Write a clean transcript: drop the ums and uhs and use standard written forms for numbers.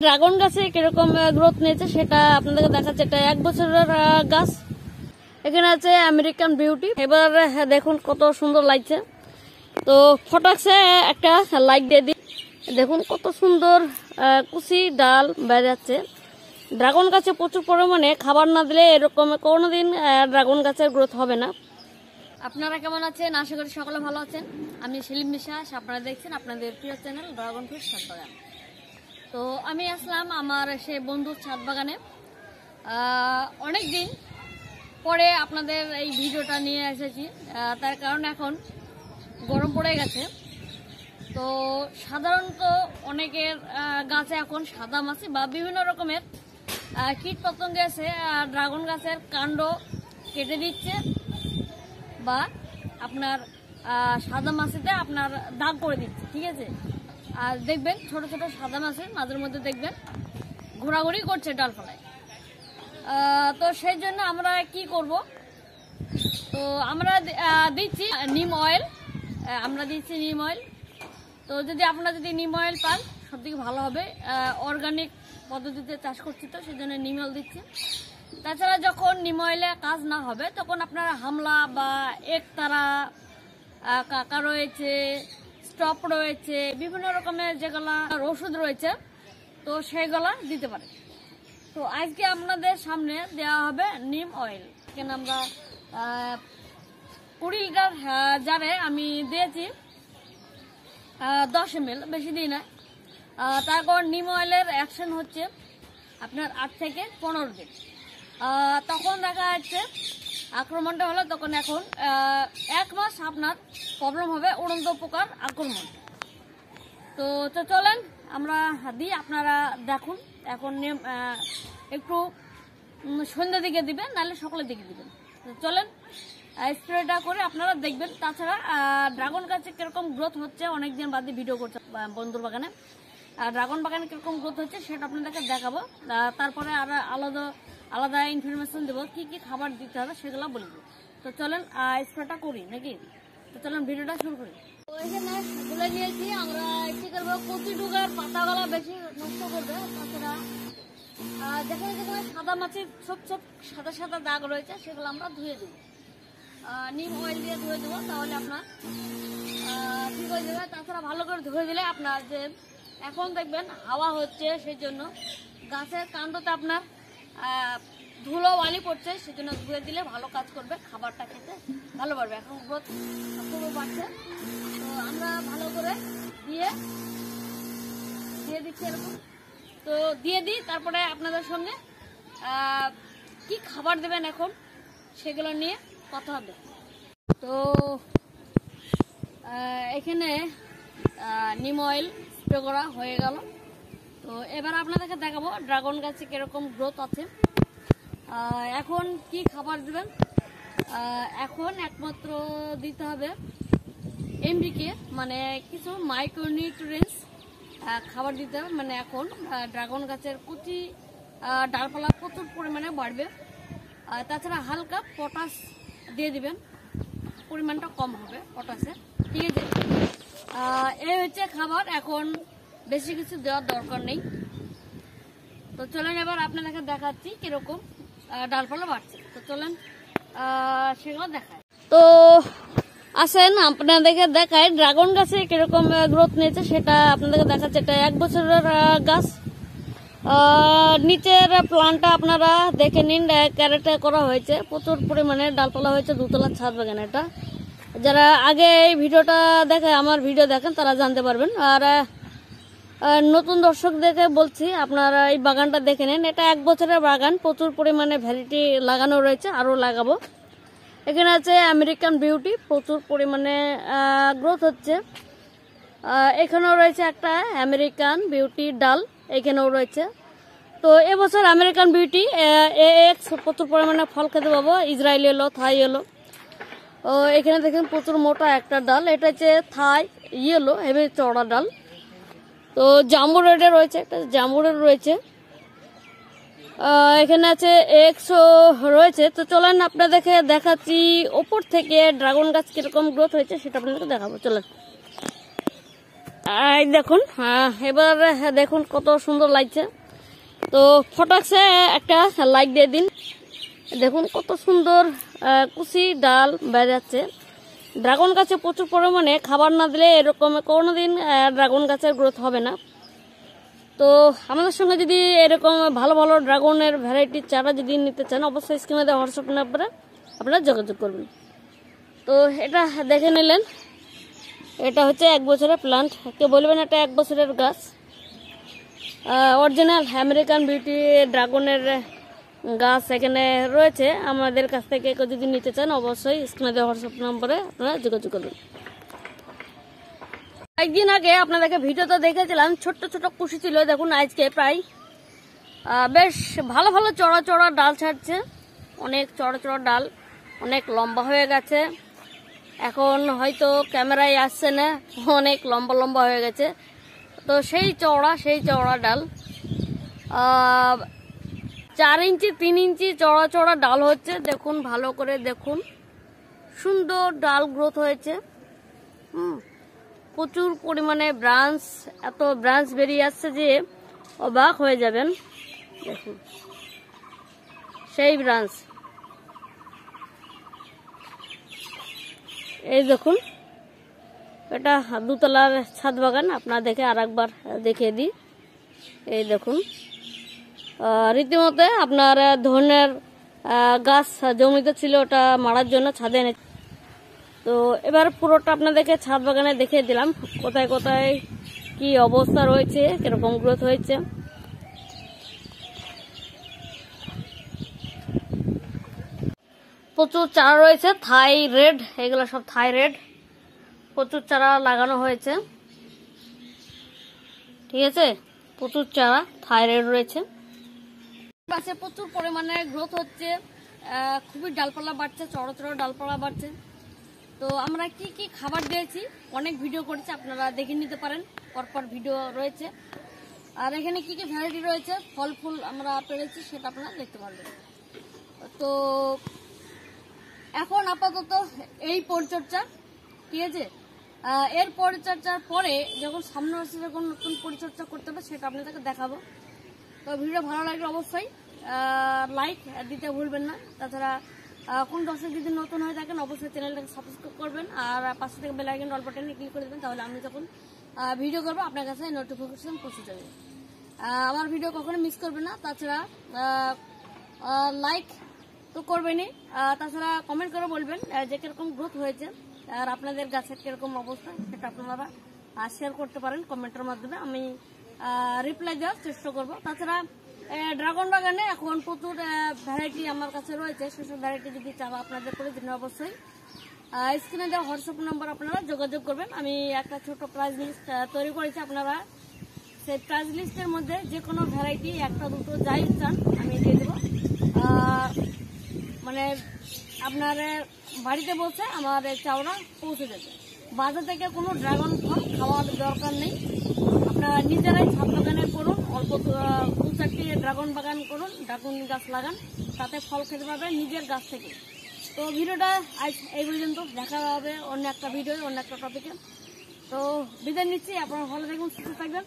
Dragon গাছে কিরকম growth নিয়েছে সেটা আপনাদেরকে দেখাচ্ছে। এটা 1 বছরের গাছ। এখানে আছে আমেরিকান বিউটি। এবার দেখুন কত সুন্দর লাগছে। তো ফটাকসে একটা লাইক দিয়ে দিই। দেখুন কত সুন্দর কুচি ডাল বেরাচ্ছে। ড্রাগন গাছে প্রচুর পরিমাণে খাবার না দিলে এরকম কোনোদিন ড্রাগন গাছের গ্রোথ হবে না। আপনারা কেমন আছেন? আশা করি সকলে ভালো আছেন। আমি সেলিম বিশ্বাস, আপনারা দেখছেন আপনাদের প্রিয় চ্যানেল ড্রাগন ফ্রুট ছাদ বাগান। তো আমি আসলাম আমার সে বন্ধুর ছাদ বাগানে। অনেক দিন পরে আপনাদের এই ভিডিওটা নিয়ে এসেছি, তার কারণ এখন গরম পড়ে গেছে। তো সাধারণত অনেকের গাছে এখন সাদা মাছি বা বিভিন্ন রকমের কীট পতঙ্গ এসে ড্রাগন গাছের কাণ্ড কেটে দিচ্ছে বা আপনার সাদা মাছিতে আপনার দাগ করে দিচ্ছে, ঠিক আছে। আর দেখবেন ছোট ছোট সাদা মাছের মাঝের মধ্যে দেখবেন ঘোরাঘুরি করছে ডালপালায়। তো সেই জন্য আমরা কি করব, তো আমরা দিচ্ছি নিম অয়েল। তো যদি আপনারা নিম অয়েল পান সব থেকে ভালো হবে। অর্গানিক পদ্ধতিতে চাষ করছি তো সেই জন্য নিম অয়েল দিচ্ছি। তাছাড়া যখন নিম অয়েলে কাজ না হবে তখন আপনারা হামলা বা একতারা, কাকা রয়েছে, স্টপ রয়েছে, বিভিন্ন রকমের যেগুলা ওষুধ রয়েছে তো সেগুলা দিতে পারে। তো আজকে আপনাদের সামনে দেওয়া হবে নিম অয়েল। এখানে আমরা 20 লিটার জারে আমি দিয়েছি 10 ml, বেশি দিই না। তারপর নিম অয়েলের অ্যাকশন হচ্ছে আপনার 8 থেকে 15 দিন। তখন দেখা যাচ্ছে আক্রমণটা হলো তখন এখন 1 মাস আপনার প্রবলেম হবে উড়ন্ত পোকার আক্রমণ। তো চলেন আমরা দিই, আপনারা দেখুন। এখন একটু সন্ধ্যা দিকে দিবেন, নাহলে সকালের দিকে দিবেন। তো চলেন স্প্রেটা করে আপনারা দেখবেন। তাছাড়া ড্রাগন গাছে কিরকম গ্রোথ হচ্ছে, অনেকদিন বাদে ভিডিও করছে বন্ধুর বাগানে। ড্রাগন বাগানে কিরকম গ্রোথ হচ্ছে সেটা আপনাদেরকে দেখাবো। তারপরে আর আলাদা ইনফরমেশন দেবো, কি কি খাবার দিতে হবে সেগুলো বলব। তো চলেন স্প্রেটা করি নাকি। তো চলেন ভিডিওটা শুরু করি। তো এখানে তুলে নিয়েছি আমরা কি করবো, কচি ডুগার পাতাগুলো বেশি নষ্ট করবে। তাছাড়া যেখানে যেখানে সাদা মাছির সব সাদা সাদা দাগ রয়েছে সেগুলো আমরা ধুয়ে দেবো, নিম অয়েল দিয়ে ধুয়ে দেবো, তাহলে আপনার ঠিক হয়ে যাবে। তাছাড়া ভালো করে ধুয়ে দিলে আপনার যে এখন দেখবেন হাওয়া হচ্ছে সেই জন্য গাছের কাণ্ডতে আপনার ধুলো বালি পড়ছে, সেজন্য ধুয়ে দিলে ভালো কাজ করবে, খাবারটা খেতে ভালো পারবে। এখন গ্রোথ খুব বাড়ছে। তো আমরা ভালো করে দিয়ে দিচ্ছি এরকম। তো দিয়ে দিই, তারপরে আপনাদের সঙ্গে কি খাবার দেবেন এখন সেগুলো নিয়ে কথা হবে। তো এখানে নিম অয়েল স্প্রে করা হয়ে গেল। তো এবার আপনাদেরকে দেখাবো ড্রাগন গাছে কিরকম গ্রোথ আছে। এখন কি খাবার দেবেন, এখন একমাত্র দিতে হবে এমবিকে, মানে কিছু মাইক্রোনিউট্রিয়েন্টস খাবার দিতে হবে। মানে এখন ড্রাগন গাছের কুচি ডালপালা প্রচুর পরিমাণে বাড়বে। তাছাড়া হালকা পটাশ দিয়ে দিবেন, পরিমাণটা কম হবে পটাশে, ঠিক আছে। এই হচ্ছে খাবার, এখন বেশি কিছু দেওয়ার দরকার নেই। তো চলেন এবার আপনাদেরকে দেখাচ্ছি কিরকম ডালপালা বাড়ছে। তো চলেন সেগুলো দেখায়। তো আসেন আপনাদেরকে দেখায় ড্রাগন গাছে কিরকম গ্রোথ নিয়েছে সেটা আপনাদেরকে দেখাচ্ছে। এটা 1 বছরের গাছ। নিচের প্লান্টটা আপনারা দেখে নিন, ক্যারেটে করা হয়েছে, প্রচুর পরিমাণে ডালপালা হয়েছে। 2 তলার ছাদ বাগান এটা। যারা আগে এই ভিডিওটা দেখে আমার ভিডিও দেখেন তারা জানতে পারবেন। আর নতুন দর্শকদেরকে বলছি আপনারা এই বাগানটা দেখে নেন। এটা 1 বছরের বাগান, প্রচুর পরিমাণে ভ্যারাইটি লাগানো রয়েছে, আরও লাগাবো। এখানে আছে আমেরিকান বিউটি, প্রচুর পরিমাণে গ্রোথ হচ্ছে। এখানেও রয়েছে একটা আমেরিকান বিউটি ডাল, এখানেও রয়েছে। তো এবছর আমেরিকান বিউটি প্রচুর পরিমাণে ফল খেতে পাবো। ইসরায়েলি এলো, থাই এলো। ও এখানে দেখেন প্রচুর মোটা একটা ডাল, এটা হচ্ছে থাই ইয়েলো, হেভি চড়া ডাল। তো জাম্বু রেডে রয়েছে, একটা জাম্বু রেড রয়েছে। এখানে আছে এক্সও রয়েছে। তো চলেন আপনাদেরকে দেখাচ্ছি ওপর থেকে ড্রাগন গাছ কিরকম গ্রোথ হয়েছে সেটা আপনাদেরকে দেখাবো। চলেন। এই দেখুন, এবার দেখুন কত সুন্দর লাগছে। তো ফটাকসে একটা লাইক দিয়ে দিন। দেখুন কত সুন্দর কুচি ডাল বেরাচ্ছে। ড্রাগন গাছে প্রচুর পরিমাণে খাবার না দিলে এরকম কোনোদিন ড্রাগন গাছের গ্রোথ হবে না। তো আমাদের সঙ্গে যদি এরকম ভালো ভালো ড্রাগনের ভ্যারাইটির চারা যদি নিতে চান, অবশ্যই স্ক্রিনে দেওয়া হোয়াটসঅ্যাপ নাম্বারে আপনারা যোগাযোগ করবেন। তো এটা দেখে নিলেন, এটা হচ্ছে 1 বছরের প্লান্ট। কে বলবেন এটা 1 বছরের গাছ। অরিজিনাল আমেরিকান বিউটি ড্রাগনের গাছ এখানে রয়েছে। আমাদের কাছ থেকে কেউ যদি নিতে চান, অবশ্যই স্ক্রিনে দেওয়া হোয়াটসঅ্যাপ নম্বরে আপনারা যোগাযোগ করবেন। কয়েকদিন আগে আপনাদেরকে ভিডিওতে দেখেছিলাম, ছোট্ট ছোট কুশি ছিল। দেখুন আজকে প্রায় বেশ ভালো ভালো চড়া চড়া ডাল ছাড়ছে। অনেক চড়া চড়া ডাল, অনেক লম্বা হয়ে গেছে। এখন হয়তো ক্যামেরায় আসছে না, অনেক লম্বা লম্বা হয়ে গেছে। তো সেই চওড়া ডাল 4 ইঞ্চি 3 ইঞ্চি চড়া চড়া ডাল হচ্ছে। দেখুন ভালো করে দেখুন, সুন্দর ডাল গ্রোথ হয়েছে। প্রচুর পরিমাণে ব্রাঞ্চ, এত ব্রাঞ্চ বেরিয়ে আসছে যে অবাক হয়ে যাবেন। দেখুন সেই ব্রাঞ্চ, এই দেখুন এটা 2 তলার ছাদ বাগান। আপনারা দেখে আর একবার দেখিয়ে দিই। এই দেখুন রীতিমতো আপনার ধনের গাছ জমিতে ছিল, ওটা মারার জন্য ছাদে এনে। তো এবার পুরোটা আপনাদেরকে ছাদ বাগানে দেখিয়ে দিলাম, কোথায় কোথায় কি অবস্থা রয়েছে, কিরকম গ্রোথ হয়েছে। প্রচুর চারা রয়েছে, থাই রেড, এগুলো সব থাই রেড। প্রচুর চারা লাগানো হয়েছে, ঠিক আছে। প্রচুর চারা থাই রেড রয়েছে। গাছে প্রচুর পরিমাণে গ্রোথ হচ্ছে, খুবই ডালপালা বাড়ছে, চড়া চড়া ডালপালা বাড়ছে। তো আমরা কি কি খাবার দিয়েছি অনেক ভিডিও করেছি, আপনারা দেখে নিতে পারেন, পরপর ভিডিও রয়েছে। আর এখানে কি কি ভ্যারাইটি রয়েছে, ফল ফুল আমরা পেরেছি, সেটা আপনারা দেখতে পারবেন। তো এখন আপাতত এই পরিচর্যা, ঠিক আছে। এর পরিচর্যার পরে যখন সামনে আসছে, যখন নতুন পরিচর্যা করতে হবে, সেটা আপনাদেরকে দেখাবো। তো ভিডিও ভালো লাগলে অবশ্যই লাইক দিতে ভুলবেন না। তাছাড়া কোন দর্শক যদি নতুন হয়ে থাকেন, অবশ্যই চ্যানেলটাকে সাবস্ক্রাইব করবেন আর পাশে থেকে বেল আইকন অল বাটনে ক্লিক করে দেবেন। তাহলে আমি যখন ভিডিও করবো আপনার কাছে নোটিফিকেশন পৌঁছে যাবে। আমার ভিডিও কখনো মিস করবেন না। তাছাড়া লাইক তো করবেনই, তাছাড়া কমেন্ট করে বলবেন যে কিরকম গ্রোথ হয়েছে আর আপনাদের গাছের কিরকম অবস্থা, সেটা আপনারা শেয়ার করতে পারেন কমেন্টের মাধ্যমে। আমি রিপ্লাই দেওয়ার চেষ্টা করব। তাছাড়া ড্রাগন বাগানে এখন প্রচুর ভ্যারাইটি আমার কাছে রয়েছে, সেসব ভ্যারাইটি যদি চাওয়া আপনাদের প্রয়োজন, অবশ্যই স্ক্রিনে দেওয়া হোয়াটসঅ্যাপ নাম্বার আপনারা যোগাযোগ করবেন। আমি একটা ছোট প্রাইস লিস্ট তৈরি করেছি, আপনারা সেই প্রাইস লিস্টের মধ্যে যে কোনো ভ্যারাইটি একটা দুটো যাই চান আমি দিয়ে দেবো। মানে আপনার বাড়িতে বসে আমার চাওড়া পৌঁছে যাবে। বাজার থেকে কোনো ড্রাগন ফল খাওয়ার দরকার নেই, আপনারা নিজেরাই ছাদ বাগানে করুন, অল্প 2-4টি ড্রাগন বাগান করুন, ড্রাগন গাছ লাগান, তাতে ফল খেতে পারবেন নিজের গাছ থেকে। তো ভিডিওটা আজ এই পর্যন্ত, দেখা হবে অন্য একটা ভিডিও, অন্য একটা টপিকে। তো বিদায় নিচ্ছি, আপনারা ভালো থাকবেন, সুস্থ থাকবেন।